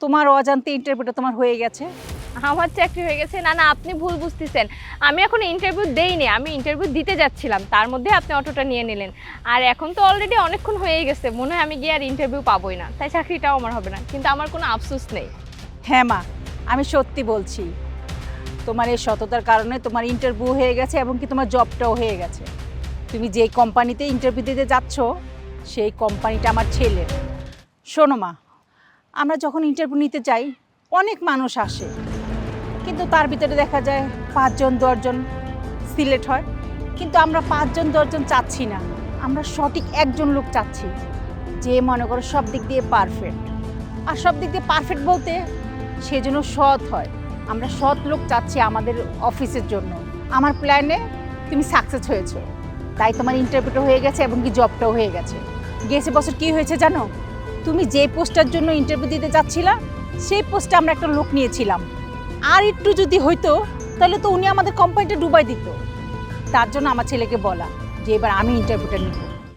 তোমার অজান্তে ইন্টারভিউটা তোমার হয়ে গেছে। আমার চাকরি হয়ে গেছে? না না, আপনি ভুল বুঝতেছেন। আমি এখন ইন্টারভিউ দেইনি, আমি ইন্টারভিউ দিতে যাচ্ছিলাম, তার মধ্যে আপনি অটোটা নিয়ে নিলেন। আর এখন তো অলরেডি অনেকক্ষণ হয়ে গেছে, মনে হয় আমি গিয়ে আর ইন্টারভিউ পাবোই না, তাই চাকরিটাও আমার হবে না। কিন্তু আমার কোনো আফসোস নেই। হ্যাঁ মা, আমি সত্যি বলছি, তোমার এই সততার কারণে তোমার ইন্টারভিউ হয়ে গেছে এবং কি তোমার জবটাও হয়ে গেছে। তুমি যেই কোম্পানিতে ইন্টারভিউ দিতে যাচ্ছ সেই কোম্পানিটা আমার ছেলের। শোনো মা, আমরা যখন ইন্টারভিউ নিতে যাই অনেক মানুষ আসে, কিন্তু তার ভিতরে দেখা যায় 5 জন 10 জন সিলেক্ট হয়। কিন্তু আমরা 5 জন 10 জন চাচ্ছি না, আমরা সঠিক একজন লোক চাচ্ছি যে মনে করো সব দিক দিয়ে পারফেক্ট। আর সব দিক দিয়ে পারফেক্ট বলতে সে যেন সৎ হয়। আমরা সৎ লোক চাচ্ছি আমাদের অফিসের জন্য। আমার প্ল্যানে তুমি সাকসেস হয়েছো, তাই তোমার ইন্টারভিউটা হয়ে গেছে এবং কি জবটাও হয়ে গেছে। গেছে বছর কী হয়েছে জানো? তুমি যে পোস্টটার জন্য ইন্টারভিউ দিতে যাচ্ছিলা সেই পোস্টে আমরা একটা লোক নিয়েছিলাম। আর একটু যদি হইতো তাহলে তো উনি আমাদের কোম্পানিটা ডুবাই দিত। তার জন্য আমার ছেলেকে বলা যে এবার আমি ইন্টারভিউটা নিব।